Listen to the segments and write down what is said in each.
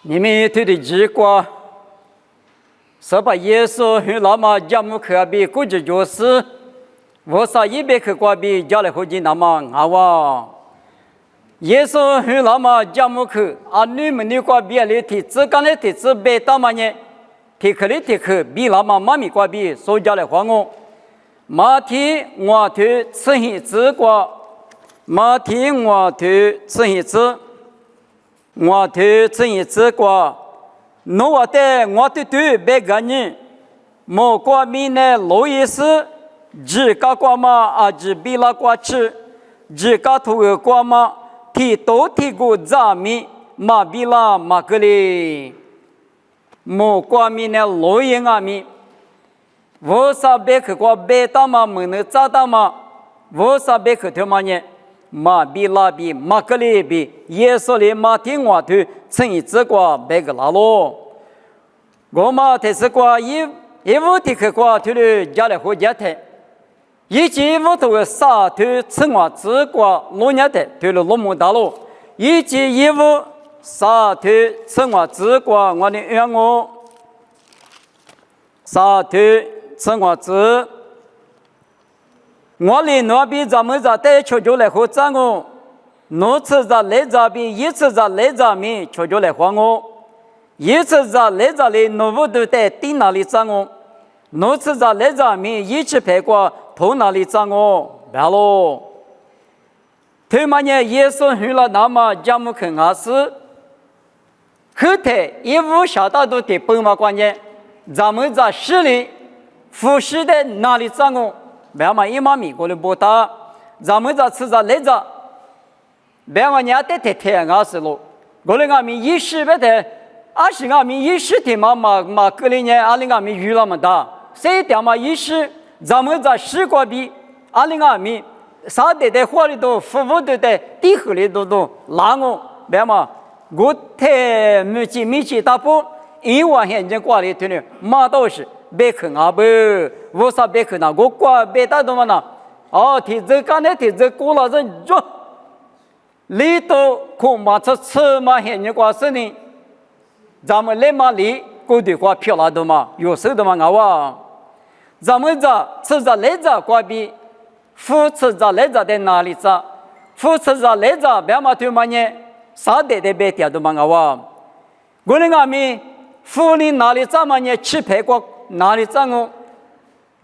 你们对的结果，是把耶稣和那么家母可比估计就是，我啥一百克瓜比家里后进那么阿哇，耶稣和那么家母可你们的瓜比里提自干的提自被打嘛呢，提克里提克比那么妈咪瓜比所家来还我，马蹄我腿吃一只瓜，马蹄我腿吃一只。我推这一次过，侬我的我对别个人，莫过米呢路易斯，只个过嘛只比拉过吃，只个图个过嘛，提多提个咱米嘛比拉嘛个哩，莫过米呢路易米，我啥别个过别打嘛没能咋打嘛，我啥别个他妈呢？马比拉比马格里比耶稣里马听我对成一只瓜别个拉罗，我马特斯瓜一五提克瓜对了家里回家的，一及五头个沙对成我只瓜罗年的对了罗木大罗，一及一五沙对成我只瓜我的愿我，沙对成我只。我哩那比咱们在带求救来和咱我，那次在来这边，一次在来这边求救来还我，一次在来这里那我都在地那里咱我，那次在来这边一起拍过头那里咱我，别喽。他们呢，耶稣去了那么家母看阿斯，后台一无小大都得奔嘛关键，咱们在市里服侍的那里咱我。别嘛一妈咪过来不打，咱们这吃着来着，别嘛人家得天俺是咯，过来俺们一时别得，20俺们一时天嘛过来呢，20俺们娱乐么大，谁点嘛一时，咱们这10个比，20俺们啥的活里头，服务的地后里头拉我，别嘛我太没去打破，1万现金挂里头呢，马到是。别看啊不，我啥别看啊？我挂别打动嘛呢？提这刚才提这过了人做，里头恐怕吃嘛现在挂是呢，咱们来嘛里过的挂漂亮的嘛，有手的嘛啊咱们这吃着来着挂比，扶持着来着在哪里着？扶持着来着别嘛对嘛呢？啥的别掉的嘛啊我那俺们扶你哪里着嘛呢？吃排过。哪里长哦？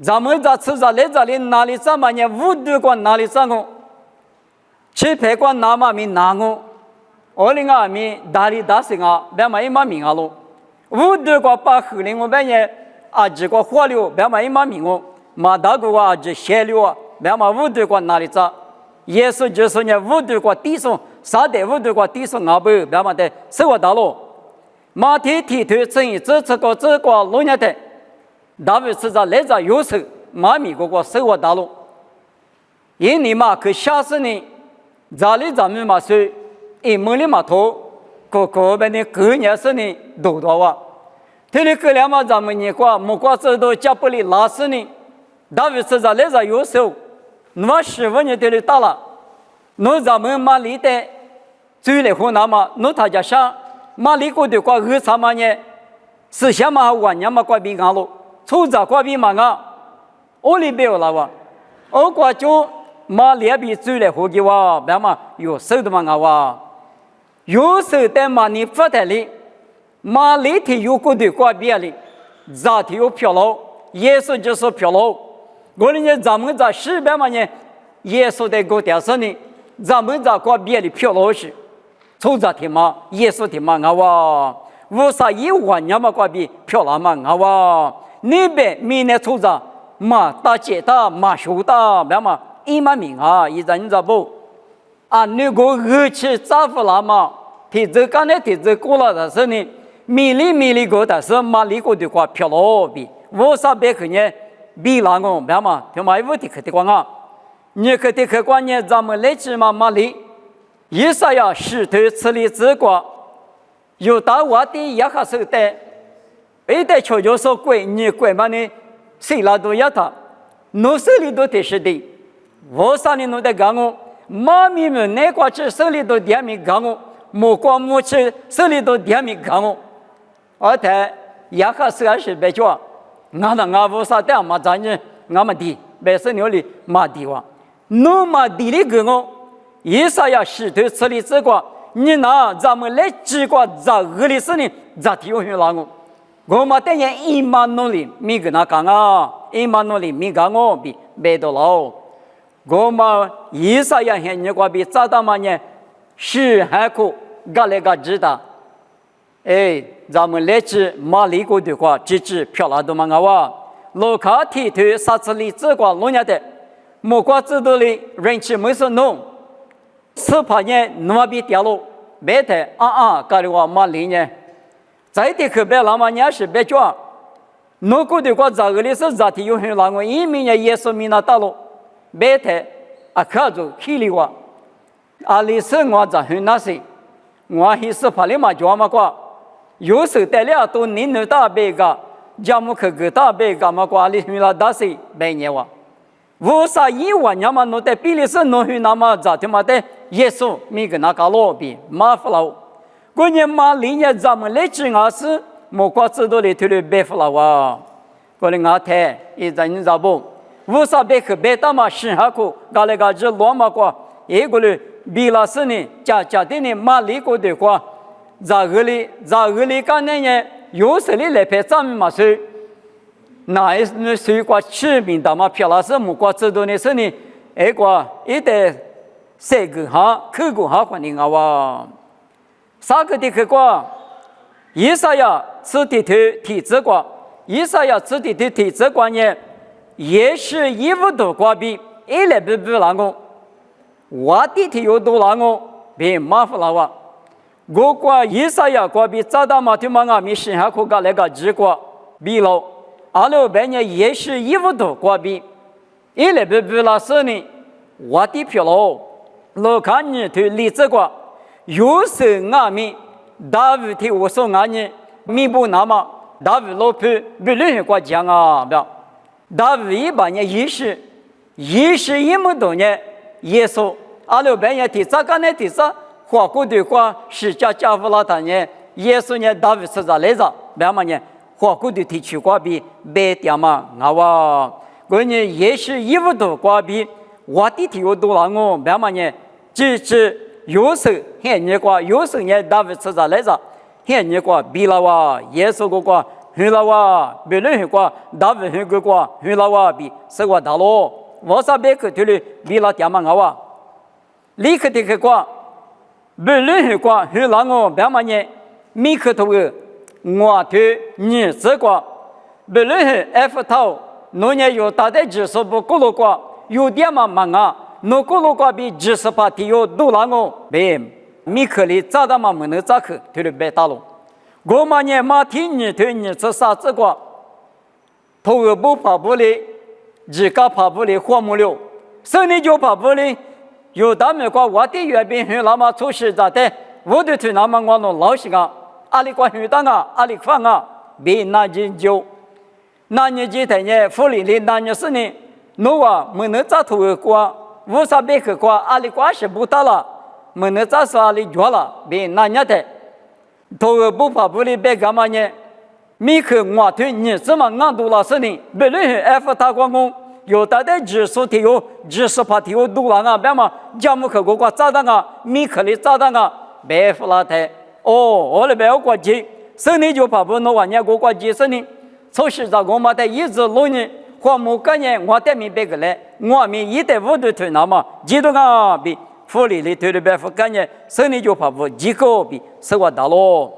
咱们在吃着来着里哪里长嘛呢？五度过哪里长哦？吃排过哪嘛米哪哦？我哩俺米大里大生啊，别嘛一嘛米啊喽。五度过把后里我别呢这个火流，别嘛一嘛米哦。马大个这血流啊，别嘛五度过哪里长？耶稣就是呢五度过地上，啥的五度过地上不，别嘛的生活大喽。马蹄腿成一这个路年的。大卫是在来着右手，马米个生活大路，因你嘛可下次呢，家里咱们嘛是，门里嘛头，个别的个年是呢多多哇，这里个两嘛咱们呢木瓜子都家不里拉死呢，大卫是在来着右手，那15年这里大了，那咱们嘛里的，最来湖南嘛，那他家上嘛里个的二三嘛呢，思想嘛晚年嘛比俺喽。出着瓜比嘛啊，我里边有了哇，我瓜就马列比最来活给哇，别嘛有手的嘛啊哇，有手的嘛你发台里，马里头有个的瓜比里，咋头有漂流，耶稣就是漂流，我呢咱们在西边嘛呢，耶稣的个电视呢，咱们在瓜比里漂流时，出着的嘛，耶稣的嘛啊哇，51万年嘛瓜比漂亮嘛啊哇。那边明年出着马大姐大马修大，别嘛一万名啊，一人着不那个二七丈夫了嘛，提这刚才提这过了的是呢，米里个的是马里个的话漂亮比，我啥别个呢比那个别嘛，他妈有的可的光啊，你可的可光呢，咱们来起嘛马里，一啥呀石头吃里之光，有大瓦的也还是的。一代求救说鬼，你鬼嘛呢？谁来都要他，农手里都得是的。我啥里弄得干我，妈咪们那块吃手里都点米干我，莫光莫吃手里头点米干哦，而且也可是还是别叫，俺的俺无啥的嘛，咱呢俺们地白色牛里马地哇，那么地里个哦，以啥呀石头吃里这个，你拿咱们来几个在河里是呢，在地有很难哦。我们等下一万努力，米个那干啊，一万努力米干哦，比别多了。我们以啥呀？现你个比咋的嘛呢？是还可干那个知道。哎，咱们来去马里国的话，只漂亮的嘛哇，路卡提头啥子里这个弄下的，莫瓜子的里人气没说弄，吃怕呢那么比掉了，别的干的话马里呢。在地可别那么年是别叫，如果的话这个里是这体有很难，我一明年耶稣米那大路，别的看着气里话，里是我在很那些，我还是怕你嘛叫嘛话，有时带了都你能打别个，家母去给打别个嘛话，里米那大些别年话，为啥一万年嘛弄得比例是弄很那么这他妈的耶稣米个那个罗比马弗劳。过年马里年咱们来吃俺是莫瓜子都来推了白弗了哇，过年俺太一咱你咋不？为啥别去别打嘛？新哈库搞那个只罗马瓜，一个嘞比拉斯呢，家的呢马里国的话，咋个里干呢？有时里来拍咱们嘛是，那那水果吃名的嘛，漂亮是莫瓜子都呢是呢，一个一代三个哈，口个哈环境啊哇。啥个的去过？以啥呀？此地头体质过，以啥呀？此地头体质过呢？也是一无多过比，一来不那个，我地头有多那个，别麻烦了哇！我过以啥呀？过比早到嘛，就嘛俺们新下课个那个结果比了，阿拉半年也是一无多过比，一来不那时呢，我的票了，老看你头例子过。有时俺们大卫的我说俺呢，弥补那么大卫老婆不论过讲啊，不，大卫一般呢也是一么多年，耶稣阿拉半夜提这个呢提啥，花过的话是家夫拉他呢，耶稣呢大卫是咋来着？别嘛呢，花过的提取过比别点嘛，我过年也是一么多过比我的提有多了我，别嘛呢，只。有时很热过，有时呢大卫吃啥来着？很热过，比了哇，耶稣个过，很了哇，别人很过，大卫很个过，很了哇，比是个大咯。我啥别个头里比了点嘛哇，立刻的个过，别人很过，很了我别嘛呢，米克头个，我头你这个，别人很 F 头，农业有大的技术不够了过，有点嘛啊。那个路过比10%提有多难哦，别米克里咋的嘛没能咋去，推了别打了。我们呢马天你推你这啥子个？头个不爬不哩，自家爬不哩活木了，生你就爬不哩。有他们个我的原本很那么出事咋的？我的推那么我弄老些个，阿里个很大啊，阿里宽啊，别拿进就，那你几天呢？福利里那你是呢？侬啊没能咋头个过？为啥别去过？阿里瓜是不大了，没能咋说阿里脚了，别那年的，头个不怕不哩别干嘛呢？米克我推你怎么俺多了是呢？别人 F 大光工，有的的技术提有10%提有多了啊，别嘛，家母去过个咋的啊？米克里咋的啊？别服了台，我那边有国际，是你就怕不弄完年过国际是呢？从现在我们的一直弄呢。花木个人，我得明白个嘞，我们一代五的推那么，几多个比福利里推的白富个人，生理就怕不几个比是我大咯。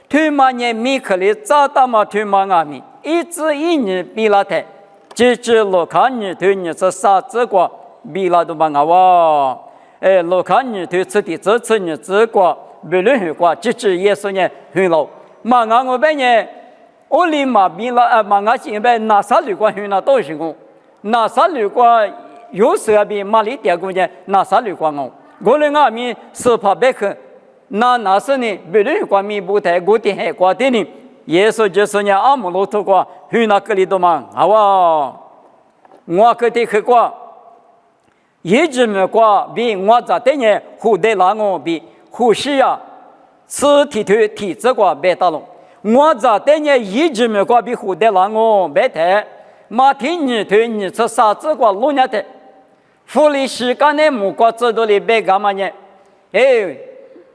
推嘛年米克里早大嘛推嘛俺们，一直一年比拉台，直罗看你推你这啥子个比拉都嘛俺哇，罗看你推此地这次你这个别人很过，直也是呢很老，嘛俺我半年。我里嘛比了嘛，俺现在拿啥旅馆去那都行哦，拿啥旅馆有时候比马里点过呢，拿啥旅馆哦？我们俺们是怕别去，那是呢，别人管米不太过的还过的呢，也是就是呢，阿姆罗头过去那个里头嘛，好哇，我可得去过，一直没过比我在的呢，湖北那我比湖西呀，此体头体质瓜白大龙，我在带你一直没瓜比胡的让我白台，马天你头你吃啥子瓜路伢的，福利时间的木瓜制度里白干嘛呢？哎，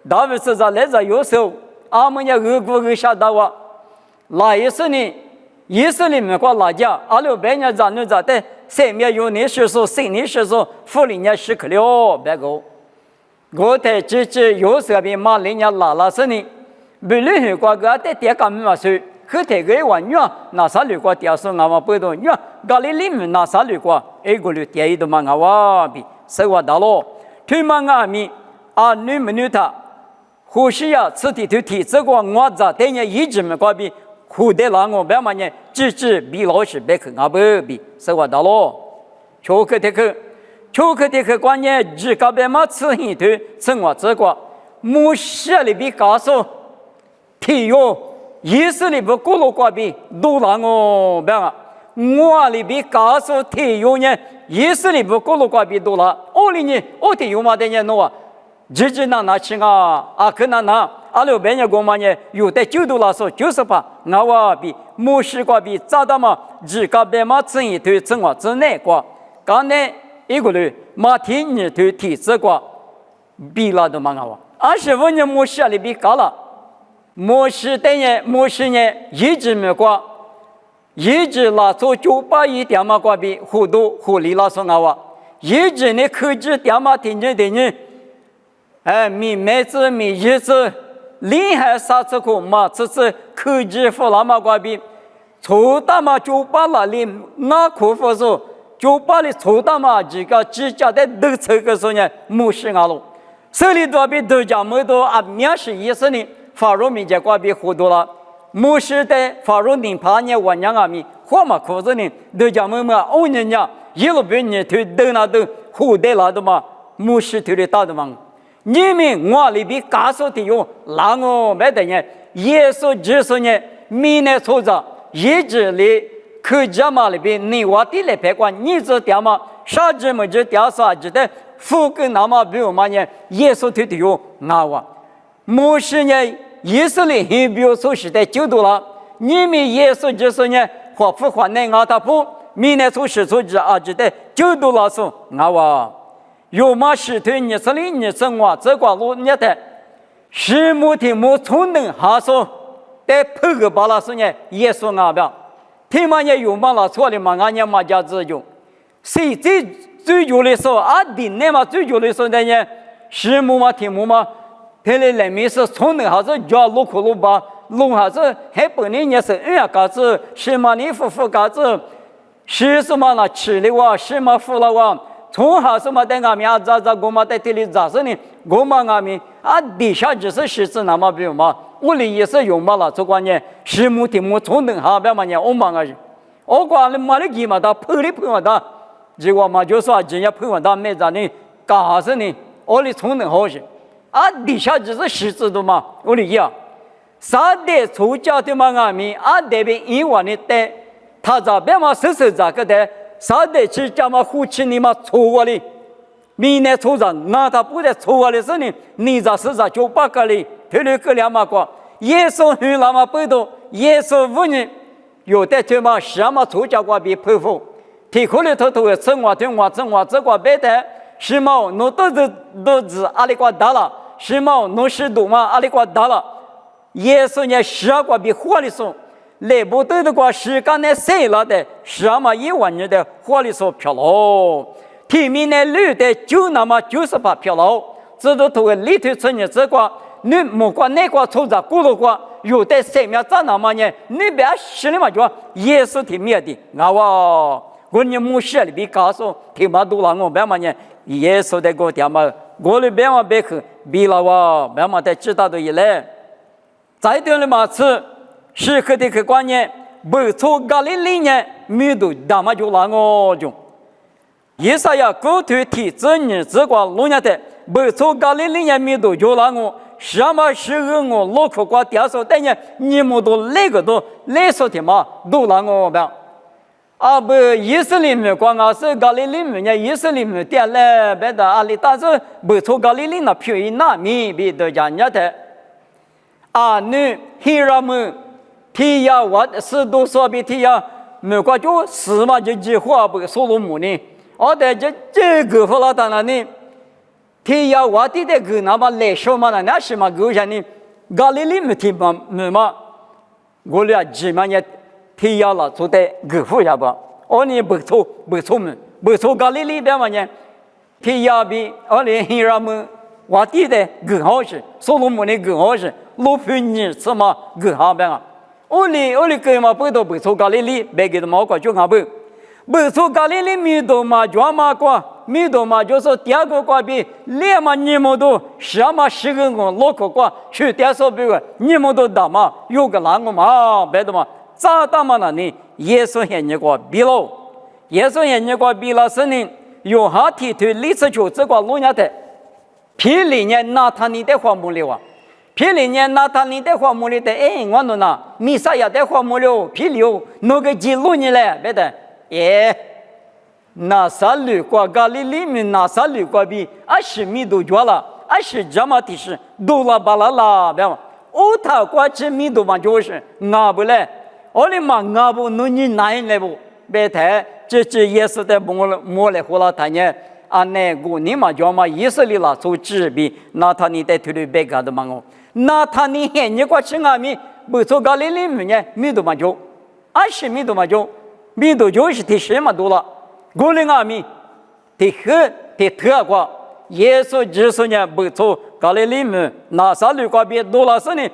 大卫是在来在有时候，俺们家俄国俄下到我，那一次呢，一次里面瓜辣椒，阿六白年咱们在的，上面有年学说，新年学说，福利年时刻了，别个。我在自己有时候比马里年拉拉是呢，不论是瓜个在点干嘛说，后头个玩意儿拿啥绿瓜点说俺们不懂，呀，咖喱里面拿啥绿瓜，一个绿点一都嘛俺哇比，是我大咯，推嘛俺们啊女没女他，或许呀此地头体这个我在等下一直没瓜比，苦的让我别嘛呢，自己比老师别去俺不比，是我大咯，巧克力去。巧克力关键只搞别嘛吃一头，吃我这个，木西里比告诉，体育，意思里不咕噜瓜比都让我别啊，我里比告诉体育呢，意思里不咕噜瓜比都了，我里呢，我体育嘛的呢喏啊，自己拿去啊可拿，阿六别人讲嘛呢，有的9度了说90%，我比木西瓜比咋的嘛，只搞别嘛吃一头，吃我这内瓜，刚才。一个人马天你头体质瓜比了都蛮好，25年模式里比高了，模式等于模式呢一直没瓜，一直拿出981点嘛瓜比糊涂糊里了说啊，一直呢科技点嘛听见的呢，哎米麦子米叶子，厉害啥子苦嘛，这是科技富了嘛瓜比，抽大嘛98了里那苦服说。就把你抽到嘛，这个指甲的都抽个时候呢，没事啊喽。手里多比都讲没多啊，面试意思呢，法律面前挂比糊涂了。没事的法律领怕呢，我娘啊咪，火嘛裤子呢，都讲没嘛，欧人家一路被你推都那都糊的那都嘛，没事推的大的嘛。你们我里边告诉的哟，那我没得呢，耶稣就是呢，明年抽着一直里。可家嘛里边，你我的来别管，你这点嘛，啥子么就点啥子的，富跟那么比如嘛呢，耶稣推的哟，那我，莫是呢，耶稣里很比如说是在9度了，你们耶稣就是呢，或不或那阿他不，明年出世出子啊，就在9度了说，那我，有嘛是推你这里你生活这个路你的，是木的木从能哈说，在破个巴拉说呢，耶稣阿表。听嘛也有嘛了错的嘛，俺也嘛家自由。谁最有的时候啊，顶那嘛最有的时候呢，是木嘛听木嘛，他的人民是从那还是叫路苦路吧，路还是还本来也是嘎子，是嘛你夫嘎子，是什么那吃的哇，是嘛服了哇，从还是嘛在俺们啊我嘛在这里咋是呢？我嘛俺们啊底下就是实质那么比如嘛。我里也是用嘛了，这关键是木的木从能哈别嘛呢，我忙啊，我管了嘛的鸡嘛，他破嘛他，结果嘛就说人家破完他没咋呢，干啥子呢？我里从能好些，啊底下就是实质的嘛，我里呀，啥的出家的嘛俺们啊那边一万的带，他这边嘛手咋个的，啥的去家嘛夫妻你嘛出我哩，明年出人那他不得出我的时候呢，你这是咋98个哩？推了个两码瓜，耶稣很那么不多，耶稣无人有的推嘛，什么出家瓜比佩服，提口里头头吃我这个别的，是嘛？侬都是阿里瓜大了，是嘛？侬是多嘛？阿里瓜大了，耶稣呢10瓜比火里说，来不得的瓜时间呢谁了的，什么1万年的火里说漂喽，提名呢绿的就那么98漂喽，这都头个里头吃你这个。你莫管那个抽着咕噜瓜，有的生命在那么呢？你别心里嘛就也是挺灭的，我你木写里边告诉挺嘛多了，我别嘛呢，耶稣的个点嘛，我里边嘛别去，比了哇，别嘛在知道的一来，再点了嘛是可的个观念，不错咖喱里呢，没都那么就让我就，也是要狗腿体质你这个路伢的，不错咖喱里呢没都就让我。什么时候我脑壳瓜掉手等于你们都那个都来说的嘛，都让我办。啊不，以色列没光啊，是咖喱里面呢，以色列没点来别的阿里，但是不错咖喱里那便宜那米比得人家的。啊女希拉姆提呀我是都说比提呀美国就死嘛就计划不所罗门呢我的这个后来当然呢提呀我的个那么来说嘛那是嘛个人呢加利利没提嘛我俩只嘛也提呀了做的个富呀吧我呢不错加利利边嘛呢提呀比我呢希拉姆我的个好是所罗门的个好是罗非尼什么个好边啊我哩个嘛不都不错加利利别个都冇过就俺不错加利利米多嘛就嘛过米多嘛就是第二个过比两嘛你们都什么十个我六个过去第二说比个你们都大嘛有个两个嘛别的嘛咋大嘛那呢耶稣现你过比了耶稣现你过比了是呢有哈提推历史就这个路亚的皮里年拿他你的话木里哇皮里年拿他你的话木里的哎我弄那弥赛亚的话木了皮里有那个记录你嘞别的耶那啥旅过加利利面那啥旅过比20米都绝了20加嘛的是都拉巴拉拉别嘛我他过去米都嘛就是俺不嘞我的嘛俺不弄你哪来不别太这也是在摸来胡拉谈呢啊那个你嘛就嘛以色列啦做指比那他你在推的别个的嘛我那他你现你过去俺米不做加利利面呢米都嘛就20米都嘛就米都就是提什么多了我的俺米提很提特过耶稣就是呢不做加利利面那啥旅过别多了是呢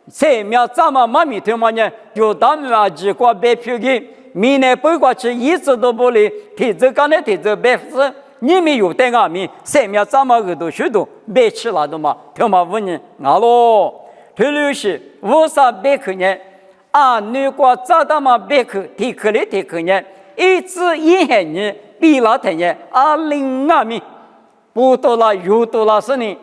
谁苗怎么妈咪听嘛呢就当嘛只过别票给米呢不过去一直都不离提这个呢提这别是你们有的俺们谁苗怎么个都许多别吃了的嘛听嘛问你俺咯特别是为啥别去呢啊如果咋的嘛别去提去呢一直一黑呢比了他呢啊零俺们不多了有多了是呢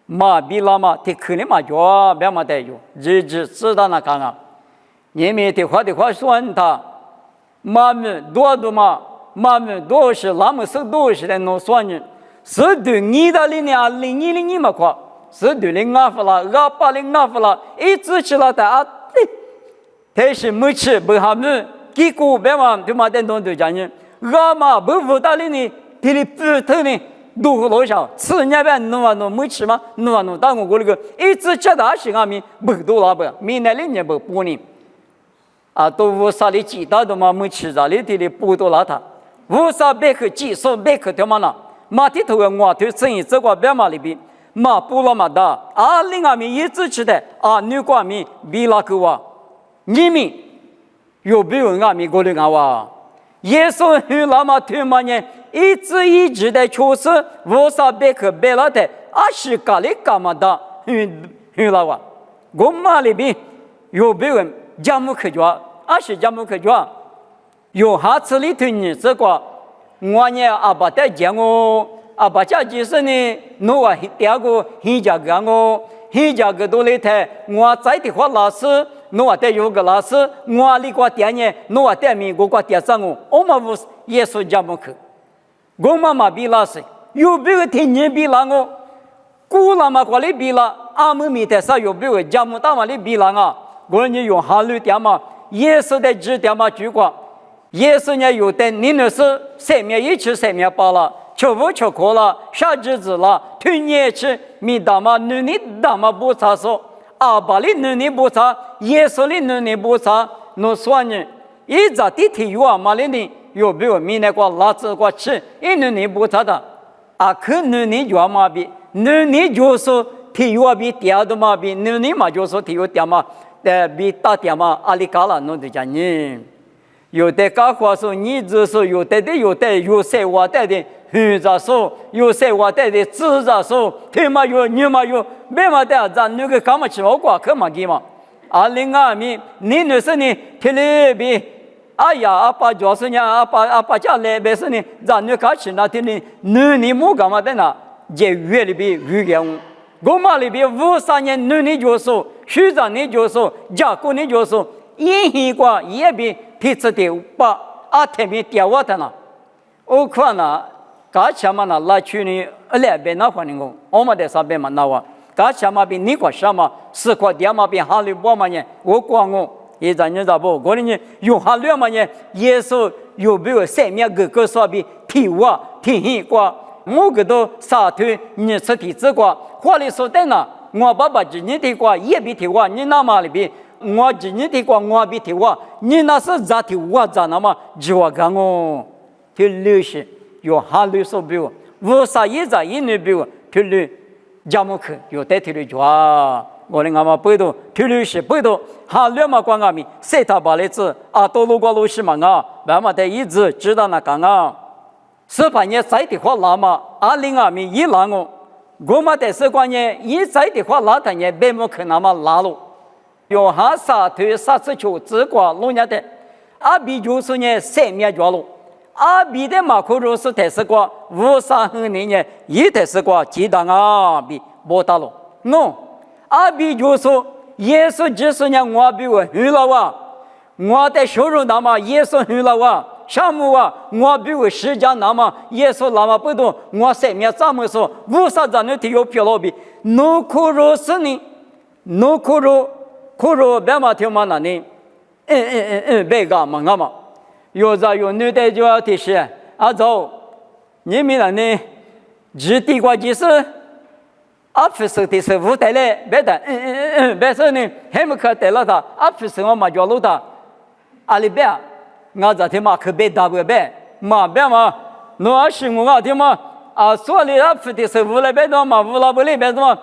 嘛比了嘛提去呢嘛就别嘛得有日知道那看啊你们的话说他妈们多嘛妈们多是那么是多是的弄算呢是对你的里呢你嘛夸是对零阿夫了280阿夫了一直吃了的啊但是没吃不哈们结果别嘛就嘛等就讲呢嘛不服的里呢这里不头呢都多少吃那边弄没吃吗弄当我那个一直吃的是俺们不多了不明年里不补呢啊都无啥的鸡蛋都嘛没吃着里的不多了他无啥别去技术别去他妈呢马蹄头我头生意这个别嘛里边嘛不了嘛的啊另外面一直吃的啊女光面比那个哇你们有没有俺们过的俺哇耶稣与那么他妈呢一直的确实无啥别去别了的是咖喱干嘛的与那哇我嘛里边有没有加木克抓是加木克抓有下次里头呢这个我呢阿爸在讲我阿爸家就是呢我第二个现家个我现家个都来台我在的话老师我在有个老师我里个店呢我在美国个店上我嘛不耶稣加木克我妈妈比老师有别个天年比了我古老嘛过来比了阿姆米的啥有别个加木大嘛里比了啊我呢用哈律点嘛耶稣的指点嘛举过耶稣呢有的你那是三面一吃三面包了吃不吃苦了杀侄子了推年吃米大嘛你大嘛不差说阿爸里你不差耶稣里你不差那算呢一早地铁有啊嘛里呢有没有米那个拉子个吃你不差的啊可你就嘛比你就是体育比第二的嘛比你嘛就是体育点嘛比大点嘛阿里嘎啦弄的讲你有的搞话说你就是有些话带的很着说有些话带的自着说他妈有你嘛有没嘛的咱那个干嘛吃我过可嘛给嘛啊另外面你那是呢特别哎呀阿爸就是呢阿爸家来别是呢咱那个吃那天呢你莫干嘛的呢节约里边预言我嘛里边53年你就说学长你就说家国你就说一个也比提出的把阿天边掉我的呢我看了刚才嘛那来去呢来边那环境我们在上边嘛那哇嘎什么比你过什么，是过点嘛比哈利波嘛呢？我光我，现在你咋不？我的呢，用哈利嘛呢？耶稣有没有生命个说比体我体现过？我个都撒腿你吃体子过，话里说的呢，我爸爸今年的过也比体我，你那么里比？我今年的过我比体我，你那是咋体我咋那么就我讲我，就流血有哈利说比我，我啥也咋也没比我，就流。家母去有带体力抓，我的阿妈背到体力是背到，哈两嘛关阿米，谁他把来子啊多路过路是嘛啊，慢慢的一直知道那讲啊，18年在的话拉嘛，20阿米一拉我，我嘛在18年一在的话拉他呢，别么可那么拉路，有哈啥腿啥子球只管路伢的，阿比就是呢3面抓路。阿比的马可罗是台式瓜，53年一台式瓜，鸡蛋阿比不打了。喏，阿比就说耶稣就是呢，我比我很老啊，我的收入那么耶稣很老啊，项目啊，我比我时间那么耶稣那么不多，我3面怎么说？50张的体有票了比，努可罗是呢，努可罗别嘛听嘛那呢，别个嘛嘛。有在有女的就要提示啊走，你们那呢？只地瓜就是阿不是的是无带来，别的别说呢，还没可带了他，阿不是我嘛叫路他，阿里边我在天嘛可别打不别，嘛别嘛，那是我天嘛啊，所以阿不的是无来别的嘛，无来不来别的嘛，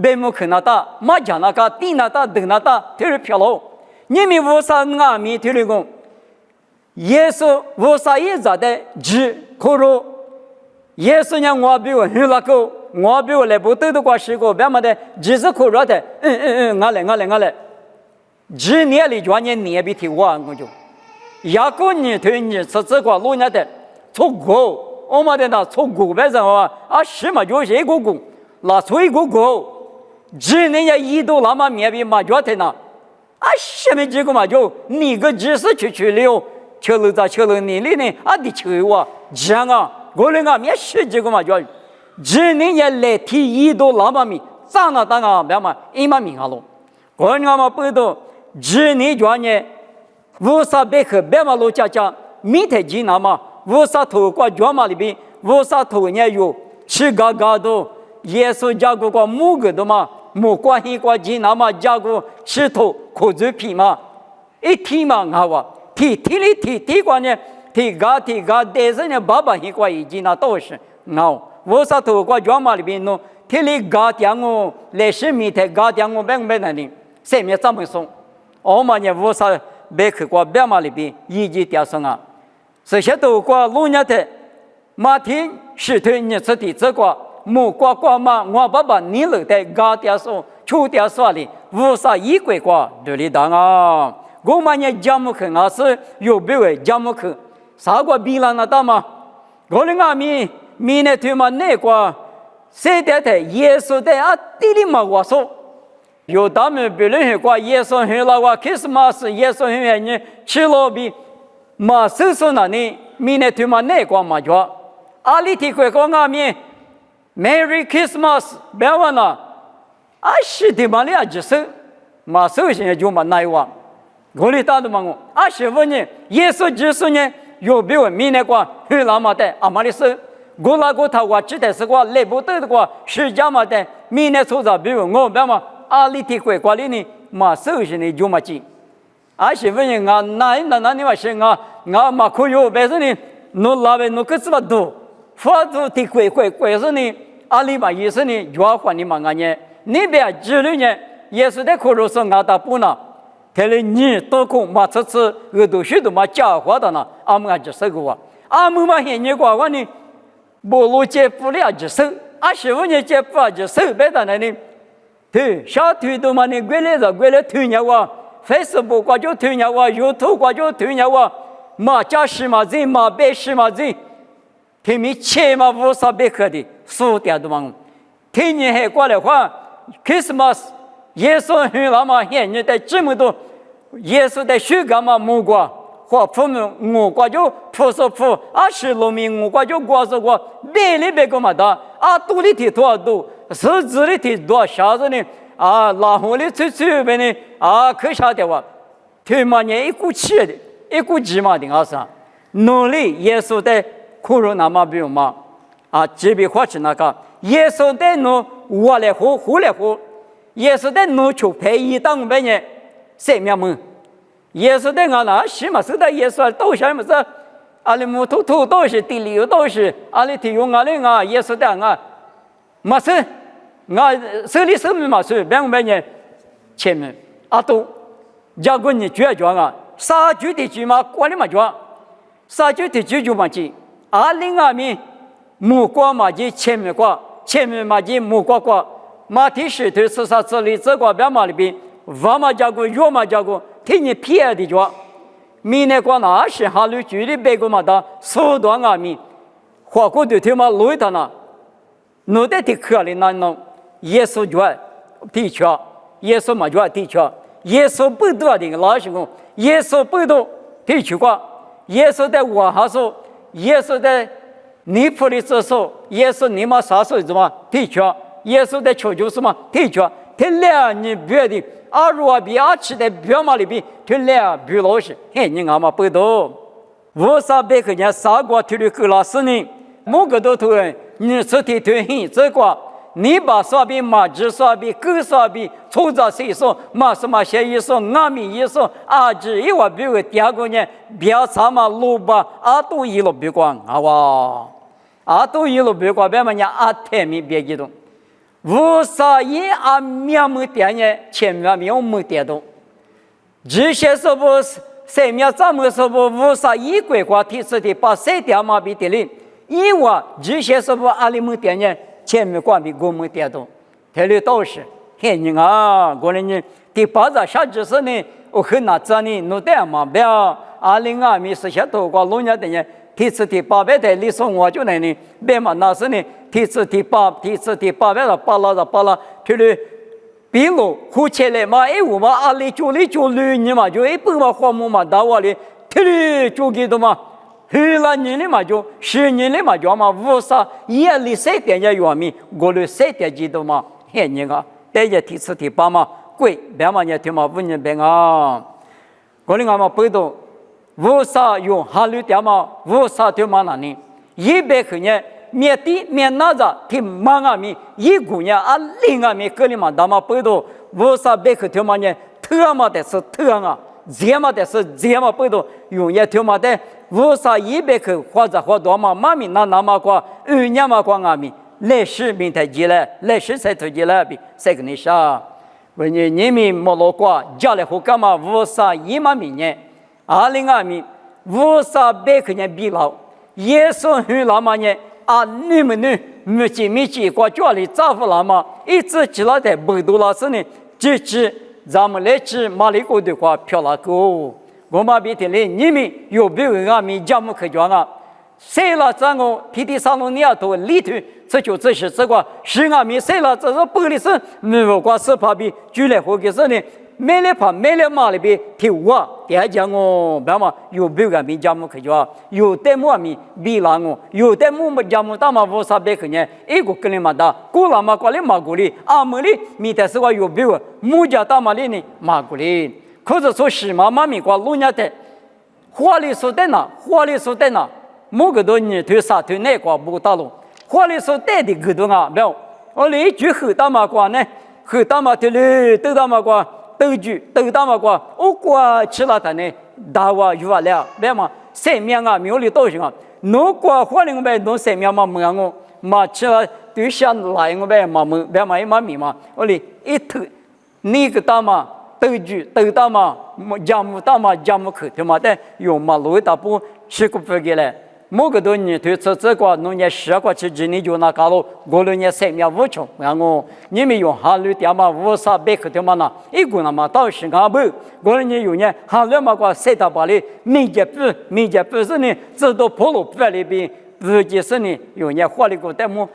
别么可那大，嘛讲那个地那大等那大，就是漂亮，你们无啥阿米体力工。耶稣我啥也咋的只可罗，耶稣呢我比我很那个，我比我来不得的关系个，别么的只是可罗的，我来，只年里专年年比提我就，雅各你推你吃这个路伢的，错过，我们的那错过别什么啊，什么就是一个过，那错一个过，只年也一度那么面比嘛就的那，啊什么这个嘛就你个只是去了。求了咋求了你呢？啊，的求我这样啊，我那个面是这个嘛叫，只能也来提一度老妈咪，咋那当啊？别嘛，一嘛命好了，我那嘛不懂，只能叫呢，无啥别克别嘛路家家，米太近那嘛，无啥头挂脚嘛里边，无啥头呢有吃嘎嘎的，耶稣家个个木个的嘛，木关系关近那嘛家个吃头口嘴皮嘛，一提嘛好啊。提关呢，提嘎，但是呢，爸爸一块已经那都是，那我啥头过脚嘛里边弄，提里嘎点我，来是米太嘎点我别那里，上面怎么送？我们呢，我啥别去过别嘛里边，一直掉上啊，这些都过路伢的，马天是推你吃的这个，木瓜嘛，我爸爸你了的嘎点送，出点说里，我啥一块过这里当啊。我们呢，家母去，我是有别位家母去，啥个比了那大嘛？我的阿米呢，对嘛那个，谁的耶稣的啊？地里嘛我说，有他们别人说耶稣很老啊 ，Christmas 耶稣很呢，吃了比嘛叔叔那里，米呢对嘛那个嘛叫，阿里提过个阿米 ，Merry Christmas， 别忘了，啊是的嘛，你啊就是嘛叔现在就嘛那一话。我里打的嘛我，25年，耶稣就是呢，有比我明年过，很老嘛的，阿妈的是，我那个他话记得是过，来不得的过，是家嘛的，明年出啥比我别嘛，阿里提过过里呢，嘛首先呢就嘛记，25年啊，那你话是啊嘛可有，但是呢，侬那边侬个子嘛多，发出提过是呢，阿里嘛也是呢，要还你嘛呢，你别记了呢，耶稣的可罗是阿达不呢。他嘞你多空嘛这次耳朵许多嘛假话的呢，阿们就是个话，阿们嘛现你个话呢，不如接不了就是，25年接不了就是别的呢，对，小推动嘛呢，过来推人话 ，Facebook 挂就推人话 ，YouTube 挂就推人话，嘛假是嘛人嘛别是嘛人，他们切嘛无啥别可的，输掉的嘛，听你还过来话 ，Christmas。耶稣很老嘛，现你的这么多，耶稣的血干嘛木瓜，或父母木瓜就菩萨父，20农民木瓜就瓜子瓜，别里别个嘛的，啊，肚里提多少多，是自己的多啥子呢？拉红的吹呗呢？可啥的话，他妈呢一股气的，一股气嘛的啥？努力耶稣的苦肉那么不用嘛？这边话是那个耶稣的努我来活来活，耶稣的努就配一当呗呢？生命么？耶稣的那什么是的耶稣都什么是？里木土都是地里都是，里体用耶稣的没事。手里手嘛是两百年前面都如果你绝交杀猪的猪嘛管理嘛绝杀猪的猪就嘛去另面木瓜嘛去前面嘛去木瓜马蹄石头是啥这里这个边嘛里边娃嘛加过肉嘛加过听你撇的绝米那个是哈鲁猪的背过嘛的手段面花过的头嘛累的呢弄得挺可怜那弄耶稣就地球，耶稣嘛就地球，耶稣不多的老师讲，耶稣不多地球过，耶稣在我哈说，耶稣在尼泊里之说，耶稣尼玛啥说什么地球，耶稣在求救什么地球，他俩你别的如果比起的别嘛里边，他俩比老师，你嘛不多，我啥别个人啥个体力够老师呢？某个都突然你身体突然这个。你把说比马子说比狗说比粗糙谁说马什么些一说阿米一说这一话比如第二个人别啥嘛路吧都一路别光都一路别光别么人太没别激动无啥也面目点呢前面没有目点动这些说不生命怎么说不无啥一规划提出的把谁点嘛比的哩因为这些说不里目点呢前面关闭我们点动，这里都是很人过来呢。第八个啥就是呢？我很难做呢，弄得嘛不要2002米是些多个老年的人提出第800的历史我就来呢，别嘛那是呢提出第800的巴拉，这里比如胡起来嘛，我嘛里就你嘛就一般嘛花木嘛到我里，这里就给的嘛。后来年里嘛就10年里嘛就嘛无啥也里3点也有米我里3点几多嘛很人大家提出第8嘛贵别嘛也听嘛5年别我里嘛不懂无啥用哈律点嘛无啥听嘛那呢100个人面地面那着听嘛米1个人2米个里嘛那么不懂无啥别个听嘛呢特嘛的是特这么的是这么不懂用也听嘛的无啥100个或者或多嘛妈咪那么过2年嘛过米历史明太记了历史才推记了比这个你啥问你们没落过家里后干嘛无啥1万米呢2002米无啥100个人比老耶稣很老嘛呢你们呢没几过家里丈夫了嘛一直起来的不多了是呢这咱们来吃马里国的话漂亮够我们比的嘞你们有别人没家么可讲谁了这个皮蒂沙龙尼亚头里头这就是这个是米谁了这是玻璃是没有挂是怕比举来或者是呢没来怕没来马里边听我第二讲别嘛有别人没家么可讲有的么米比啦有的么家么大嘛无啥别个呢一个跟你嘛的过了嘛过来马过来么里米的是话有别个木家大嘛里呢马过来可是说是嘛米过路年的花里说的呢某个多年头啥头那个不大路花里说的个多没有我来句后大嘛过呢后大嘛的嘞都大嘛过都大嘛过我过吃了的呢大话有了别嘛生命没有里都行侬过花里我们侬生命嘛没我嘛吃了对象来我们嘛没别嘛一嘛米嘛我哩一头那个大嘛都大嘛家母大嘛家母口对嘛的用嘛路大不是个不给嘞某个多年头这个农业10个期间你就那搞了我了年生命无穷然后你们用哈律点嘛无啥别个的嘛那一个那么到时间不我了年有年哈律嘛个谁到把里民间不是呢这都破了不里边不就是呢有年花里个的么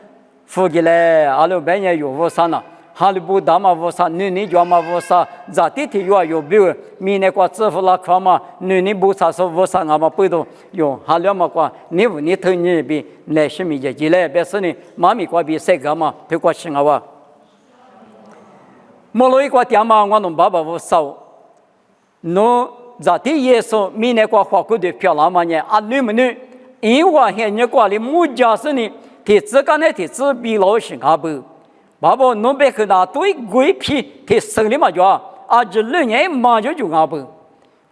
付给来阿拉半年有无啥呢哈利布达嘛沃萨女尼叫嘛沃萨咋地提有有比米那个支付拉克嘛女尼布萨说沃萨俺们不都有哈利嘛个你不你听你比来什么节来别说你妈咪个比谁个嘛推过去啊哇莫罗一个点嘛我弄爸爸沃萨侬咋地耶稣米那个花骨的漂亮嘛呢啊女么女因为现在个里木家是呢提自个呢提自比老些阿不爸爸侬别去拿对鬼皮提生理嘛就啊这2年嘛就阿不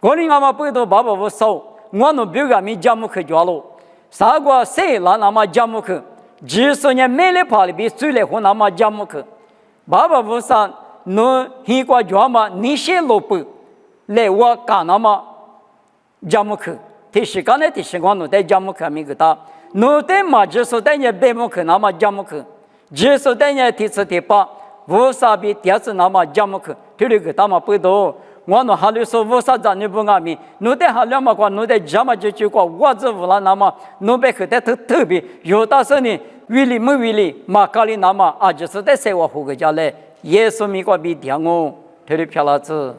我哩阿嘛不都爸爸我少我侬别个咪家木去着了啥个谁来那么家木去10年没来跑里比最来和那么家木去爸爸我啥侬一个家嘛你先落不来我干那么家木去提时间呢提时光侬在家木去咪个他侬在嘛就是在你白木去那么家木去就是在你提次提把无啥比第二次那么家木去对了个他嘛不多我侬哈里说无啥子你不阿咪侬在哈里嘛个侬在家嘛就个我这无啦那么侬别去在特别有的时候呢为哩没为哩嘛家里那么就是在生活户个家嘞耶稣咪个比点我对了漂亮子